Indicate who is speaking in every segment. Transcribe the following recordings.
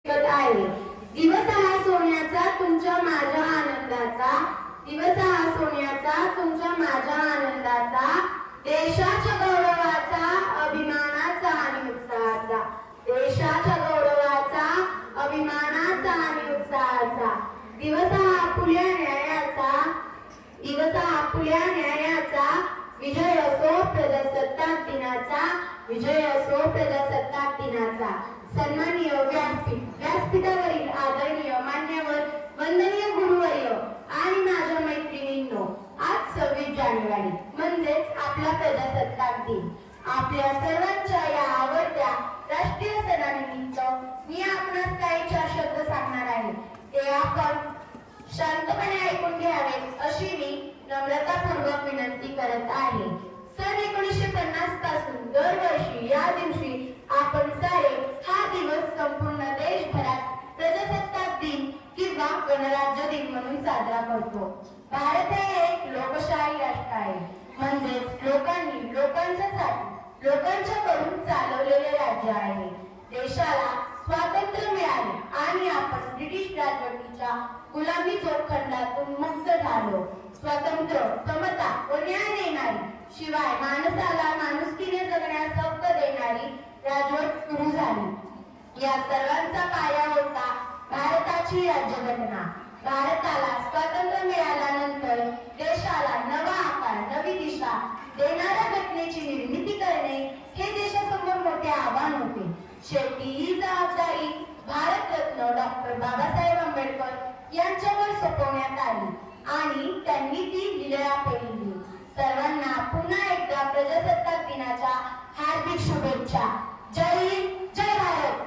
Speaker 1: आहे. दिवस हा सोन्याचा तुमच्या माझ्या आनंदाचा, दिवस हा सोन्याचा तुमच्या माझ्या आनंदाचा, देशाच्या गौरवाचा, अभिमानाचा आणि उत्साहाचा, देशाच्या गौरवाचा, अभिमानाचा आणि उत्साहाचा. दिवस हा आपुल्या न्यायाचा, दिवस हा आपुल्या न्यायाचा, विजय असो प्रजासत्ताक दिनाचा, विजय असो प्रजासत्ताक दिनाचा. सन्माननीय व्यासपीठ, व्यासपीठावरील आदरणीय मान्यवर, वंदनीय गुरुवर्य आणि माझ्या मैत्रिणींनो, आज 26 जानेवारी म्हणजेच आपला प्रजासत्ताक दिन. आपल्या सर्वांच्या या आवडत्या राष्ट्रीय सणानिमित्त मी आपणास काही 4 शब्द सांगणार आहे. ते आपण शांतपणे ऐकून घ्यावेत अशी मी नम्रतापूर्वक विनंती करत आहे. सन 1950 पासून दरवर्षी या दिवशी आपण सारे हा दिवस संपूर्ण देशभरात प्रजासत्ताक दिन किंवा गणराज्य दिन म्हणून साजरा करतो. भारत हे एक लोकशाही राष्ट्र आहे, म्हणजेच लोकांनी लोकांच्यासाठी लोकांच्याकडून चालवलेले राज्य आहे. देशाला स्वातंत्र्य मिळाले आणि आपण ब्रिटिश राजवटीच्या गुलामी जोखंडातून मुक्त झालो. स्वातंत्र्य, समता व न्याय देणारी, शिवाय माणसाला माणुसकीने जगण्यास हक्क देणारी राजवट सुरू झाली. या सर्वांचा पाया होता भारताची राज्यघटना. भारताला स्वातंत्र्य मिळाल्यानंतर देशाला नवा आकार, नवी दिशा देणाऱ्या घटनेची निर्मिती करणे हे देशासमोर मोठे आव्हान होते. शेवटी ही जबाबदारी भारतरत्न डॉक्टर बाबासाहेब आंबेडकर यांच्यावर सोपवण्यात आली आणि त्यांनी ती विजया पेलली. सर्वांना पुन्हा एकदा प्रजासत्ताक दिनाच्या हार्दिक शुभेच्छा. जय हिंद, जय भारत.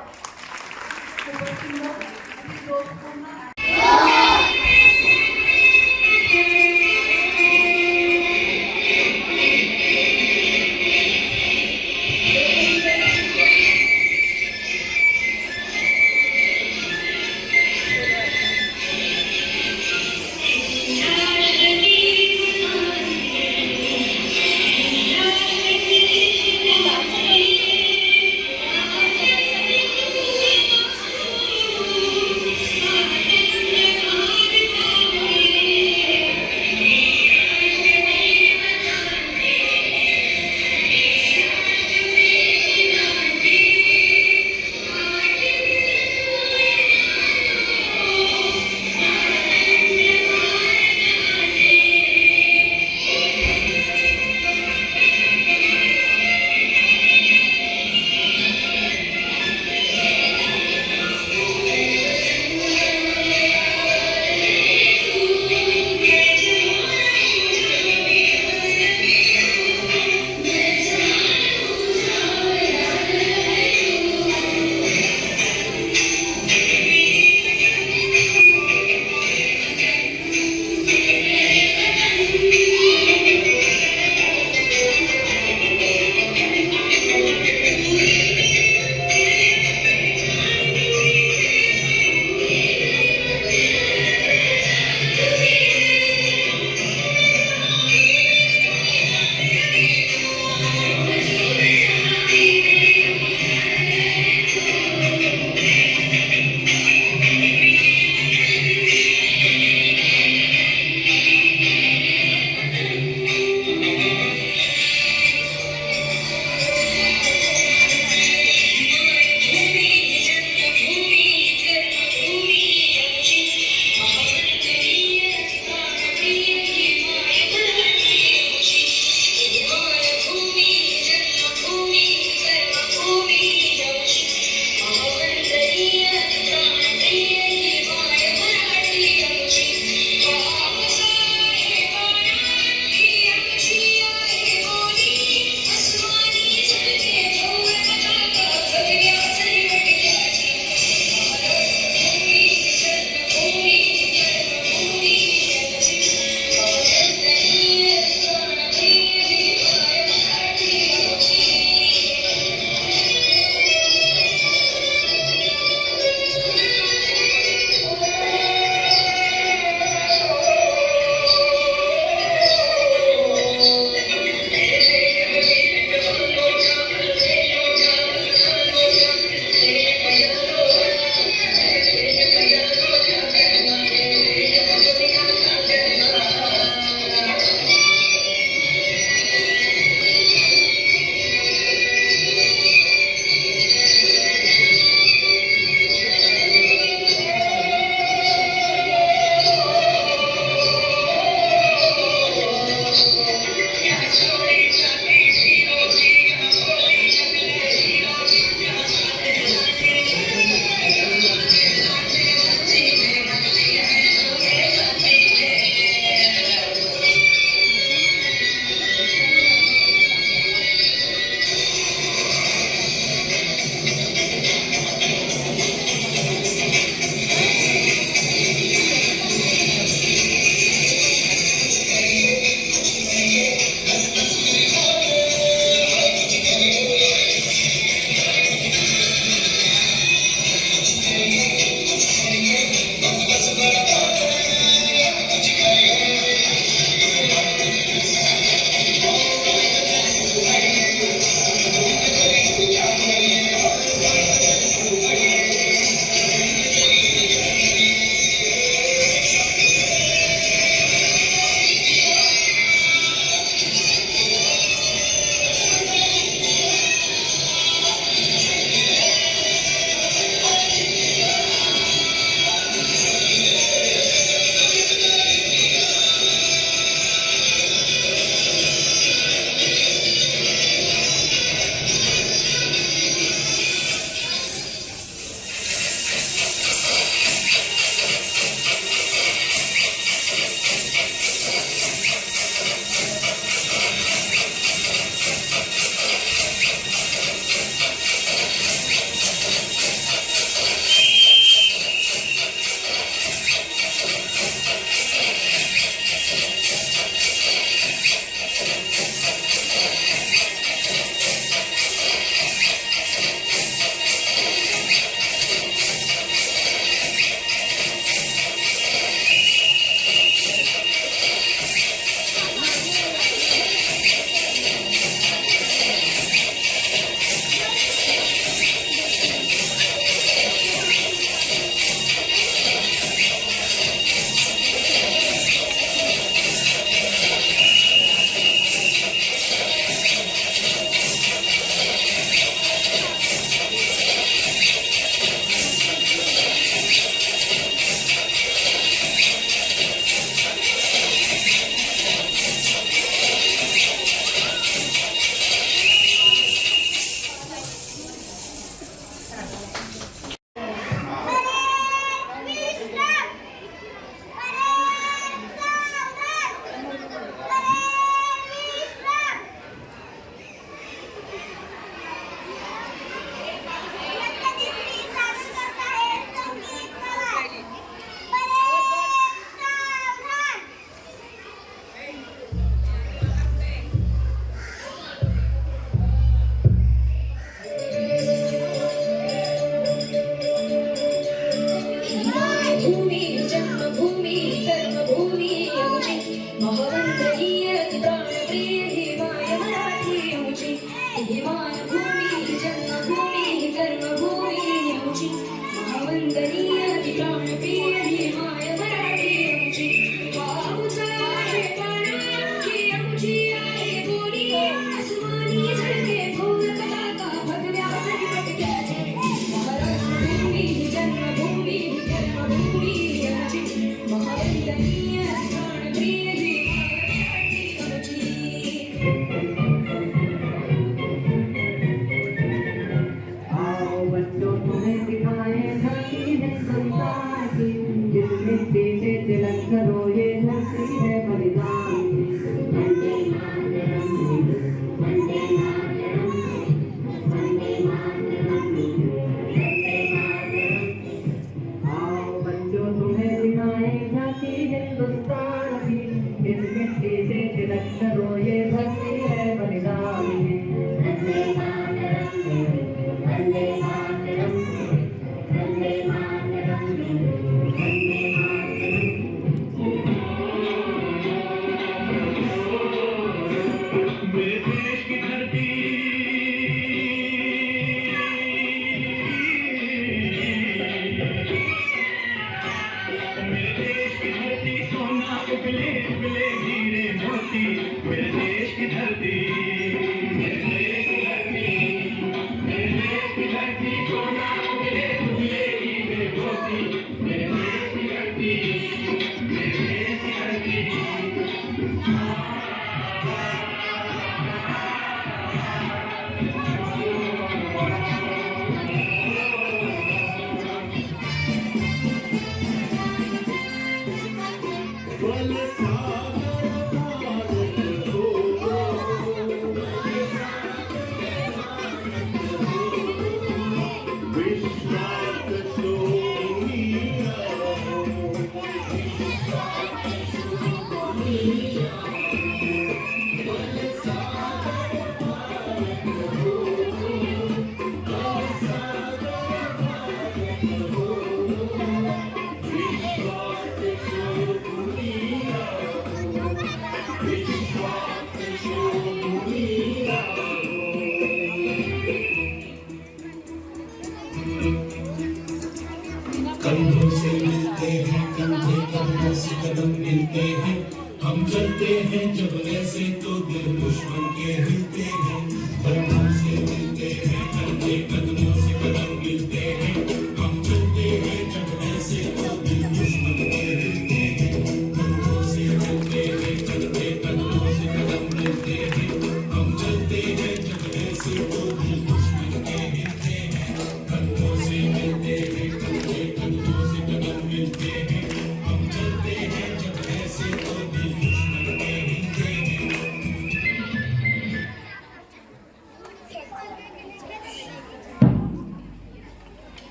Speaker 2: कंधों से मिलते हैं कंधे कंधों से कदम मिलते हैं हम चलते हैं जब ऐसे तो दिल दुश्मन के हिलते हैं कंधों से मिलते हैं कंधे कदमों से कदम मिलते हैं हम चलते हैं जब ऐसे तो दिल दुश्मन के हिलते हैं कंधों से मिलते हैं कंधे कदमों से कदम मिलते हैं हम चलते हैं जब ऐसे तो दिल दुश्मन के हिलते हैं कंधों से मिलते हैं कंधे कदमों से कदम मिलते हैं हम चलते हैं जब ऐसे तो दिल दुश्मन के हिलते हैं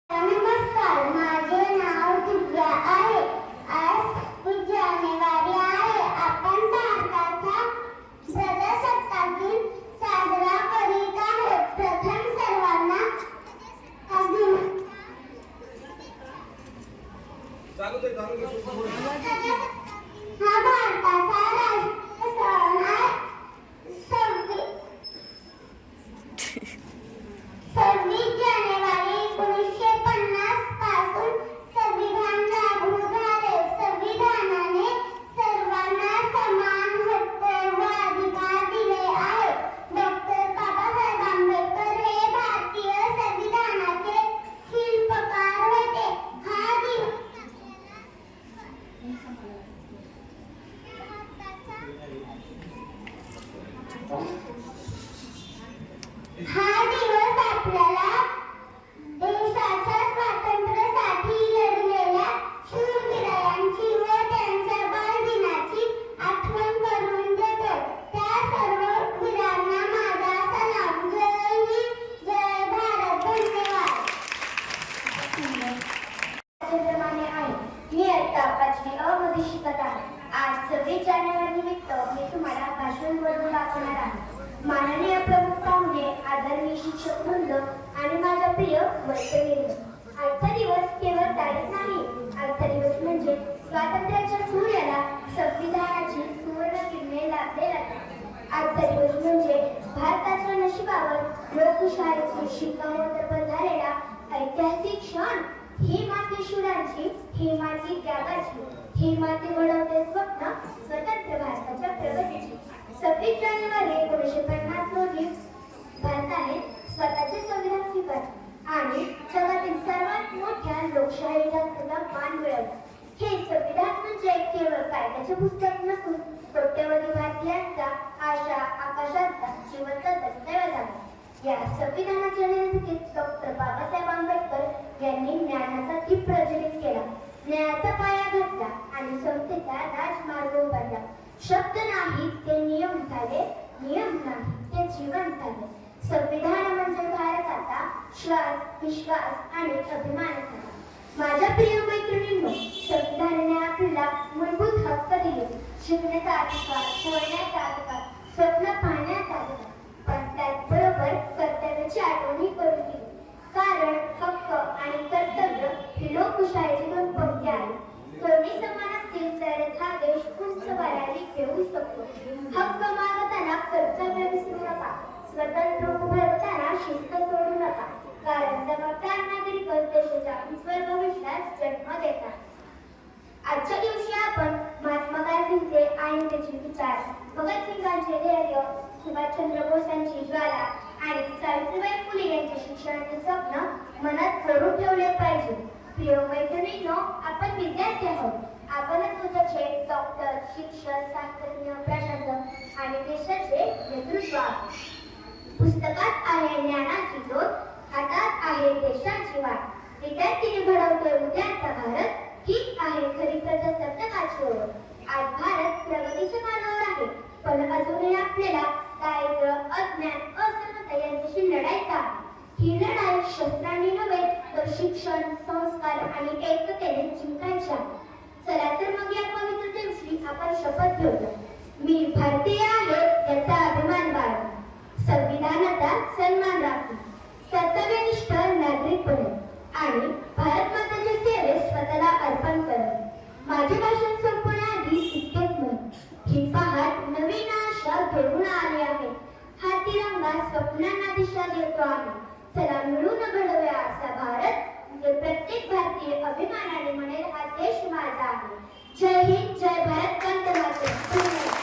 Speaker 1: नमस्कार, माझे नाव दिव्या आहे. आज 26 जानेवारी आहे. आपण भारताचा प्रजासत्ताक दिन साजरा करीत आहोत. प्रथम सर्वांना हा भारताचा राष्ट्रीय सण आहे. 26 जानेवारी 1950 पासून संविधान लागू झाले. संविधानाने सर्वांना समान हक्क व अधिकार दिले आहेत. डॉक्टर बाबासाहेब आंबेडकर हे भारतीय संविधानाचे शिल्पकार होते. हा दिवस आपल्याला देशाच्या स्वातंत्र्यासाठी लढलेल्या
Speaker 3: दाखवणार आहे. माननीय प्रमुख पाहुणे, आदरणीय शिक्षक वृंद आणि माझ्या प्रिय मैत्रिणींनो, आजचा दिवस केवळ तारीख नाही. आजचा दिवस म्हणजे स्वातंत्र्याच्या सूर्याला संविधानाची सुवर्ण किरणे लाभलेला आहे. आजचा दिवस म्हणजे भारताच्या नशिबावर लोकशाहीची शिक्कामोर्तब झालेला ऐतिहासिक क्षण. ही माती शूरांची, ही माती त्यागाची, ही माती घडवते स्वप्न स्वतंत्र भारताच्या प्रगतीची. 26 जानेवारी 1950 रोजी भारताने स्वतःचे संविधान स्वीकारले आणि जगातील सर्वात मोठ्या लोकशाही राष्ट्राचा मान मिळवला. हे संविधान म्हणजे केवळ कायद्याचे पुस्तक नसून कोट्यवधी भारतीयांचा आशा आकाशांचा जिवंत दस्तऐवज आहे. या संविधानाच्या निर्मितीत डॉक्टर बाबासाहेब आंबेडकर यांनी ज्ञानाचा दीप प्रज्वलित केला, न्यायाचा पाया घातला आणि समतेचा राजमार्ग उभारला. शब्द नाही ते नियम झाले, नियम नाही ते जीवन झाले. संविधान म्हणजे भारताचा श्वास, विश्वास आणि अभिमान झाला. माझ्या प्रिय मैत्रिणींनो, संविधानाने आपल्याला मूलभूत हक्क दिले. शिकण्याचा अधिकार, बोलण्याचा अधिकार, स्वप्न पाहण्याचा अधिकार, पण त्याचबरोबर कर्तव्याची आठवणी करून दिली. कारण हक्क आणि कर्तव्य ही लोकशाहीची दोन पंक्ती आहेत. दोन्ही समान असतील तरच हा देश उंच पायरी घेऊ शकतो. हक्क मागताना कर्तव्य विसरू नका. स्वतंत्र उभारताना शिस्त सोडू नका. कारण जबाबदार नागरिक देशाच्या उज्ज्वल भविष्यास जन्म देतात. आजच्या दिवशी आपण महात्मा गांधींचे आणि त्याचे विचार, भगतसिंगांचे धैर्य, सुभाषचंद्र बोसांची ज्वाला आणि सावित्रीबाई फुले यांचे शिक्षणाचे स्वप्न मनात जरूर ठेवले पाहिजे. प्रिय मैत्रिणींनो, आपण विद्यार्थी आहोत. आपणच उद्याचे डॉक्टर, शिक्षक, शास्त्रज्ञ, प्रशासक आणि देशाचे नेतृत्व आहात. पुस्तकात आहे ज्ञानाची ज्योत, हातात आहे देशाची वाट. विद्यार्थीने घडवतोय उद्याचा भारत, हीच आहे खरी प्रजासत्ताकाची ओळख. आज भारत प्रगतीच्या मार्गावर आहे, पण अजूनही आपल्याला दारिद्र्य, अज्ञान, असमता यांच्याशी लढायचं आहे. ही लढाई शस्त्रांनी नव्हे तर शिक्षण, संस्कार आणि एकतेने जिंकायची आहे. चला तर मग या पवित्र दिवशी आपण शपथ घेऊया. मी भारतीय आहे याचा अभिमान बाळगेन, संविधानाचा सन्मान राखून, कर्तव्यनिष्ठ नागरिक बनेन आणि भारत मातेच्या सेवेत स्वतःला अर्पण करेन. माझे भाषण संपवण्याआधी इतकेच म्हणेन, ही पहाट नवीन आशा घेऊन आली आहे. हा तिरंगा स्वप्नांना दिशा देतो आहे. चला मिळून घडवूया असा भारत जे प्रत्येक भारतीय अभिमानाने म्हणेल हा देश माझा आहे. जय हिंद, जय भारत, वंदे मातरम.